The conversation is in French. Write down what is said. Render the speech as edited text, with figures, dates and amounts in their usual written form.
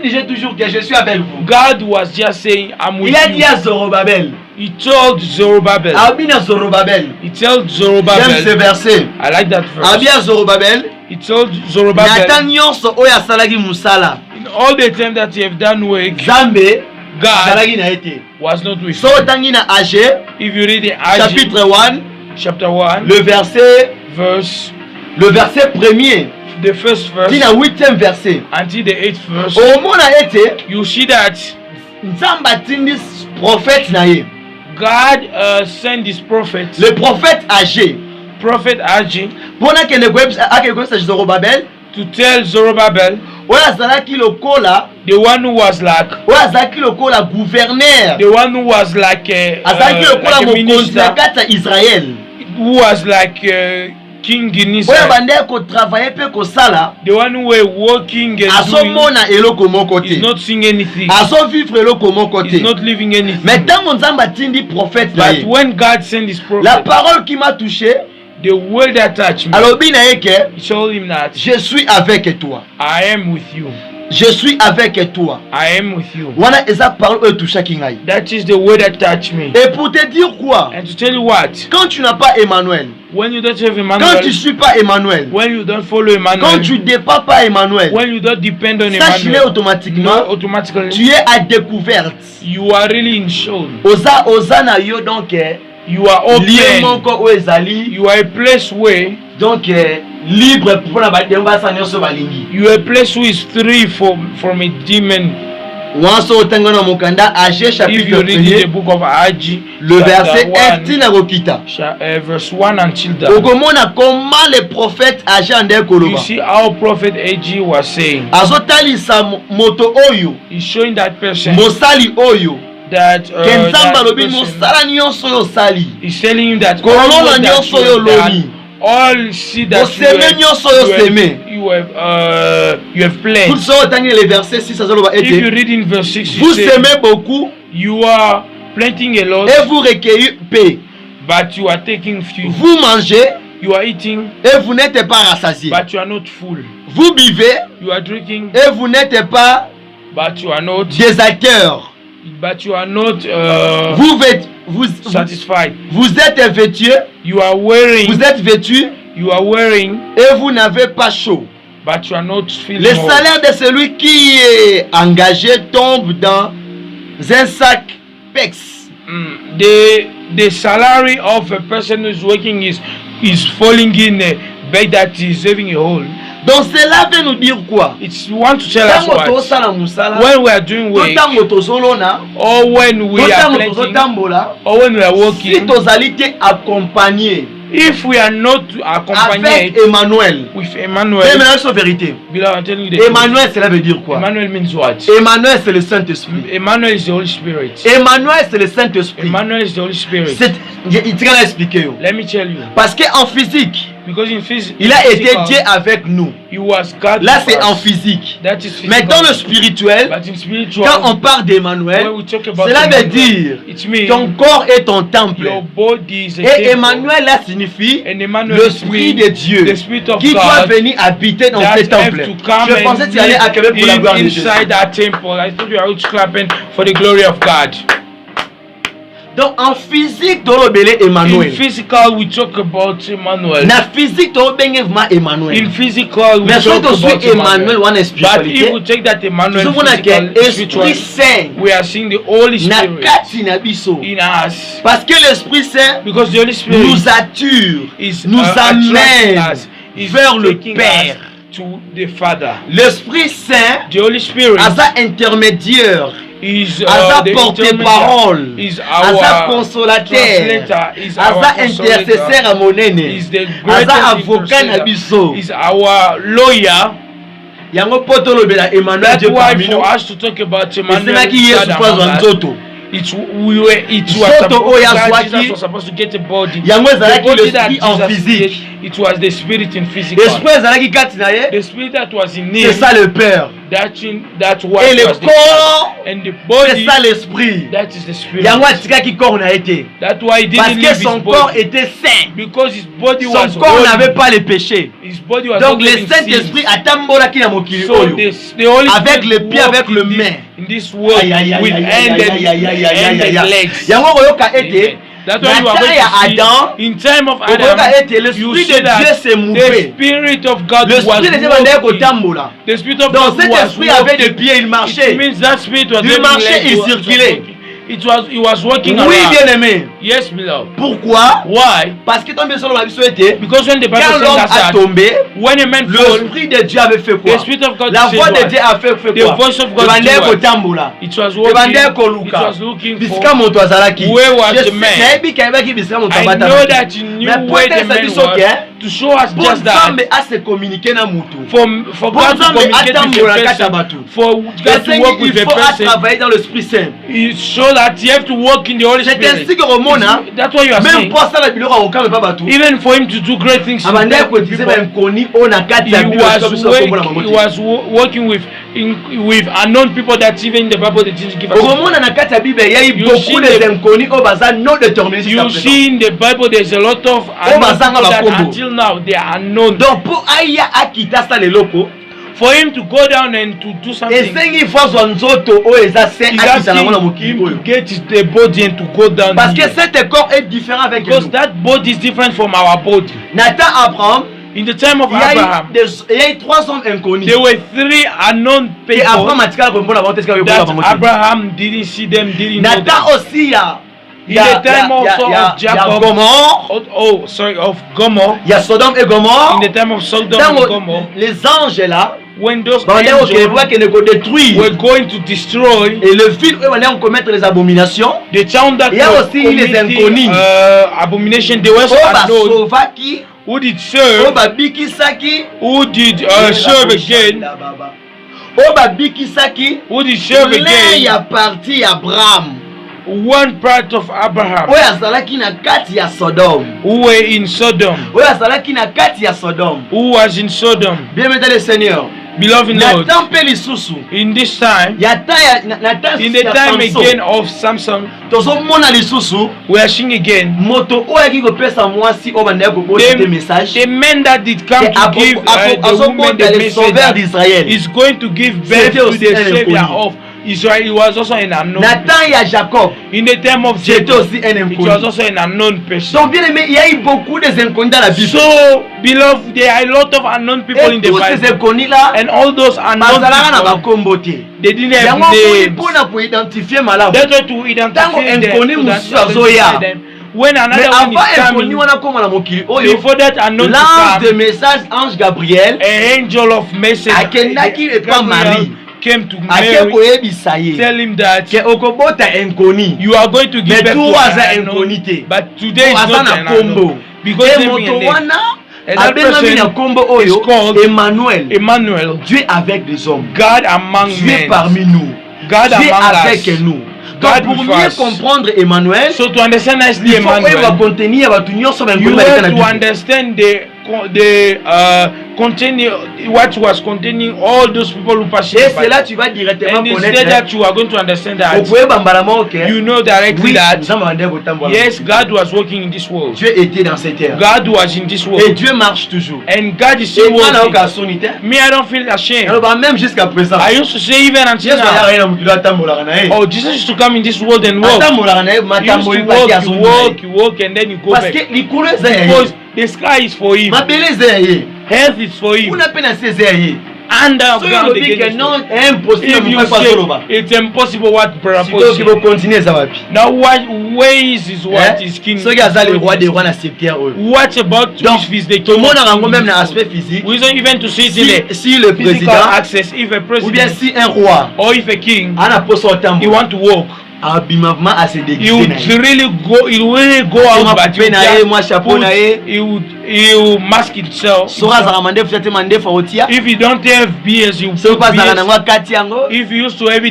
Disait toujours que je suis avec vous. God was just saying, I'm with Il a dit you. à Zorobabel. He told Zerubbabel. Abina Zorobabel. He told J'aime ce Zerubbabel. verset. I like that verse. Abia Zorobabel. He told Zerubbabel, Natan nyonso oyo asalaki musala. in all the time that you have done work, Zambe God asalaki na ete. was not with So you. tangi na Age If you read in Agi, chapitre 1 chapter 1, le verset premier the first verse tina 8e verset. until the 8th verse, Omona ete you see that Nzambe atindi prophète na ye. God sent his prophet, Le prophète Age. Prophet Agi, Pona kende kwebisa Zorobabel. to tell Zerubbabel, Oyo azalaki lokola. the one who was like, Oyo azalaki lokola gouverneur. the one who was like Azalaki lokola a mokonzi na minister, kati ya Israël. who was like king in Oyo Israel, bandeki kotravaille pe kosala. the one who were working and doing, Azomona eloko moko is te. not seeing anything, Azovivre eloko moko is te. not living anything. Mais ntango Nzambe atindi prophète na But ye, when God sent his la prophet, parole qui m'a touché, the word that touched me, alobi na ye ke he told him that je suis avec toi. I am with you. Je suis avec toi. I am with you. Wana eza parole oyo touchaki ngai. That is the word that touched me. Et pour te dire quoi? And to tell you what, Quand tu n'as pas Emmanuel, when you don't have quand Emmanuel, tu suis pas Emmanuel, when you don't follow quand Emmanuel, tu dépends pas Emmanuel, when you don't depend on sache-le Emmanuel, automatiquement, no, automatically tu es à découverte. you are really in show. Oza na yo donc You are lié open. moko oyo ezali You are a place where donc libre pour na bademba basa nyonso balingi. you are a place who is free from a demon. Wanso otenga na mokanda Age If chapitre you read the 1 book of Agi, le verset chapter 1 tina kokita. verse 1 until that, Okomona comment le prophète Age ande you koloba. see how prophet Agi was saying. Azotalisa moto oyo, He's showing that person mosali oyo, that, ke Nzambe that alobi person mosala nyonso oyo osali. is telling him that Kolona all what that nyonso you have yo done, loni. all see that Oseme nyonso yo seme. you have Tout played. ça otangi le verset 6 azoloba If you ete read in verse 6, vous you say, semez beaucoup you are planting a lot, et vous recueillez peu. but you are taking few. Vous mangez You are eating, et vous n'êtes pas rassasié. but you are not full. Vous buvez You are drinking, et vous n'êtes pas but you are not, des acteurs. but you are not Vous satisfied. êtes vêtus, You are wearing, vous êtes vêtus you are wearing, et vous n'avez pas chaud. but you are not feeling Le hot. salaire de celui qui est engagé tombe dans un sac PEX. The salary of a person who is working is falling in a bag that is having a hole. Donc cela veut nous dire quoi? It's you want to tell us Tango what? tosala musala, When we are doing work, tango tozolona, or when we are tango planting, tozotambola, or when we are si working, tozali te accompagné if we are not accompanied avec Emmanuel. with Mais Emmanuel, maintenant c'est vérité. beloved, I'm telling you the truth. Emmanuel cela veut dire quoi? Emmanuel means what? Emmanuel c'est le Saint-Esprit. Emmanuel is the Holy Spirit. Emmanuel c'est le Saint-Esprit. Emmanuel is the Holy Spirit. Il te l'a expliqué. Let me tell you, Parce qu'en physique, because in physics, il a été Dieu avec nous. He was God. Là c'est with en us. physique. That is physical. Mais dans le spirituel, But in spiritual, quand on parle d'Emmanuel, when we talk about cela veut Emmanuel, dire it means ton corps est ton temple. your body is a Et temple. Emmanuel là signifie And Emmanuel l'Esprit means de Dieu the Spirit of qui doit God venir habiter dans that ce have temple. to come Je pensais que tu allais acclamer pour la gloire de Dieu. inside that temple. I thought you were clapping for the glory of God. Donc en physique, tu as Emmanuel. In physical, we talk about Emmanuel. Na physique, tu as Emmanuel. In physical, we Mais si talk tu about as Emmanuel, Emmanuel. on a But if spiritualité. we take that Emmanuel Nous avons physical, Esprit spiritual, Saint we are seeing the Holy na Spirit kati na biso. in us. Parce que l'Esprit Saint Because the Holy Spirit nous attire, is nous attracting amène us, is vers le taking Père. us to the Father. L'Esprit Saint The Holy Spirit a sa intermédiaire, is a sa the porte-parole, intermediary, is a sa our consolateur, translator, is a our sa consolator, intercesseur à monene, is the a greatest sa avocat na intercessor, biso. is our lawyer. Yango poto lobela Emmanuel That's Dieu why parmi nous. for us to talk about Emmanuel, Esenaki Yesu God kwa among us, nzoto. It was Soto oya that zwaki. Jesus was supposed to get a body. Yango The ezalaki body that l'esprit en Jesus physique. get, it was the spirit in physical. Esprit ezalaki kati na ye. The spirit that was in C'est him. ça le Père. That was Et le was the corps, and the c'est body. ça l'esprit. That is the spirit. Yango atikaki corps na été. That's why he Parce didn't que leave his son corps body, était saint. because his body Son was corps holy. n'avait pas les péchés. His body was Donc not le having Saint-Esprit sins. atambolaki na mokili So oyo. the Holy Avec Spirit le pied, walked avec le in this- main. in this world Aïe, aïe, aïe, with aïe, hand aïe, aïe, aïe, aïe, aïe, and aïe, aïe. legs. Yango oyoka ete Amen. That's why you na are temps going ya to see Adam, in time of okoyoka Adam, ete you l'esprit see de Dieu that s'est the mouvé. spirit of God Le was spirit de Dieu bandait walking. kotambola. The spirit of Donc God cet was esprit avait des walking. pieds, il It marchait. means that spirit was Il having marchait, legs, il was circulait. walking. He was walking Oui, around. bien aimé. Yes, beloved. Pourquoi? Why? Parce que ton bien sur la Bible était Because when the Bible quand says l'homme a that tombé, when a man falls, l'esprit de Dieu avait fait quoi? the spirit of God La says voix de what? Dieu a fait The quoi? voice of God Ebandait did what? kotambola. It was Ebandait walking. It koluka. was looking Bisika for. moto azalaki. Where was Je the sais, man? nayebi kayebaki bisika moto I abata. know that you knew Mais where pour the man être was que to show us bon just that. Nzambe a se communiquer na mutu. For Bon God to Nzambe communicate with atambola a kati ya person, batu. for God to work with Il a faut person, travailler dans l'Esprit Saint. it show that you have to work in the Holy C'est Spirit. ainsi que Romona, That's what you are même saying. pour ça la biloko akoka pas batu. Even for him to do great things, in Abandait people, kotize ba nkoni ona kati ya Bible he was working with unknown people that even in the Bible they didn't give us. Romona na kati ya Bible il y a eu You beaucoup see de the- inconnus au bazar non déterminés jusqu'à You présent. see in the Bible there's a lot of unknown bazanga people that bakombo. until now they are unknown. Donc pour aya akita ça leloko, For him to go down and to do something, esengi fazwa nzoto oyo eza saint he's akita na mona asking mokili him to oyo. get the body and to go down Parce que here. cet corps est différent avec Because nous. that body is different from our body. Nathan Abraham, In the time of il y a Abraham, eu 3 hommes inconnus. there were 3 unknown Et people Abraham a dit qu'on va voir qu'est-ce that Abraham didn't see them, didn't know Nathan them. aussi il y a In the time also of Jacob, Gomorrhe, of Gomorrah, il y a Sodome et Gomorrhe. in the time of Sodom Tant and Gomorrah, les anges là, when those on angels qui ne détruire were going to destroy et le fil eux on commettre les abominations. the town that Il y a were aussi les committing inconnus. abomination, they were so Oba unknown, sauvaki, who did serve, oba bikisaki, who did serve again, oba bikisaki. who did serve L'un y a again, parti Abraham. one part of Abraham, Oyo azalaki na kati ya Sodome. who were in Sodom, Oyo azalaki na kati ya Sodome. who was in Sodom. Bien-aimé le Seigneur. Beloved Lord, Nathan pe lisusu. in this time, Ya ta ya Nathan in the time again of Samson, tozomona lisusu we are seeing again moto oyo ayaki kopesa mwasi oyo bandaki kobosa te message the man that did come to give the woman the le sauveur message d'Israël. is going to give birth C'était to aussi the un savior inconnu. of Israel. He was also an unknown. Nathan ya Jacob, In the time of c'était Jacob, aussi un it was inconnu. also an unknown person. Donc bien aimé, il y a eu beaucoup des inconnus dans la Bible. So, beloved, there are a lot of unknown people Et in the tous ces Bible, inconnus là, and all those unknown bazalaka na people, bakombo te. they didn't have Yango names. mpona koidentifier malamu. That's why to identify Tango them, inconnu to mosusu identify azoya. them. When Mais another one avant is inconnus coming, wana koma na mokili oyo, before that unknown to l'ange de come, message, ange Gabriel, an angel of message akendaki epa Gabriel Marie. came to ake Mary, koyebisa ye tell him that ke okobota inconnus. you are going to give Mais birth tout to aza an unknown, inconnu te. but today is Aza not na an kombo. unknown because Et they mean moto a name. wana And that abengami na person kombo is oyo called Emmanuel. Emmanuel, Dieu avec des hommes. God among Dieu men, parmi nous. God Dieu among avec us. nous. God Donc pour with mieux us. comprendre Emmanuel, So to understand nicely il faut oyo Emmanuel, bakontenir bato nyonso you bankoni baleka have na to Bible. understand containing what was containing all those people who passed Et by. c'est là tu vas directement And instead connaître. that you are going to understand that Okoyeba mbala moko ke you know directly oui, that Nzambe abandaki kotambola. yes, God was working in this world. Dieu était dans cette terre. God was in this Et world. Dieu marche toujours. And God is Et still moi na working. oka soni te. Me, I don't feel ashamed. Alors bah même jusqu'à présent. I used to say even until Yesu now, ayaka ye na mokili atambolaka na ye. oh, Jesus used to come in this world and walk. Atambolaka na ye He used matamboli to paki walk, azongi na ye. you walk, and then you go Parce back. que likolo eza ya Because ye. the sky is for him. Mabele eza ya ye. Health is for him. Kuna pe na se eza ya ye. Underground Soki olobi again ke is non for him. impossible If you mokali pa azoloba. say it's impossible, what brother Sikoyo Paul ki said. bokontinue eza wapi? Now what ways is what is king? Soki aza le roi des rois na secteur oyo. What about Donc, if he's the king? tomonaka yango même na aspect physique. We don't even to see it in the Si le physical président access. If a ou bien president si un roi or if a king, ana poso he otambola want to walk, abimavement à se he déguiser would na ye. really go. He will really go out, Moi but coupé na ye, moi chapeau na ye. he would mask himself. Soki azalaka mandefu te te mandefu aotia. If you don't have beers, you Soki put azalaka beers. nango akati yango. If you used to have it.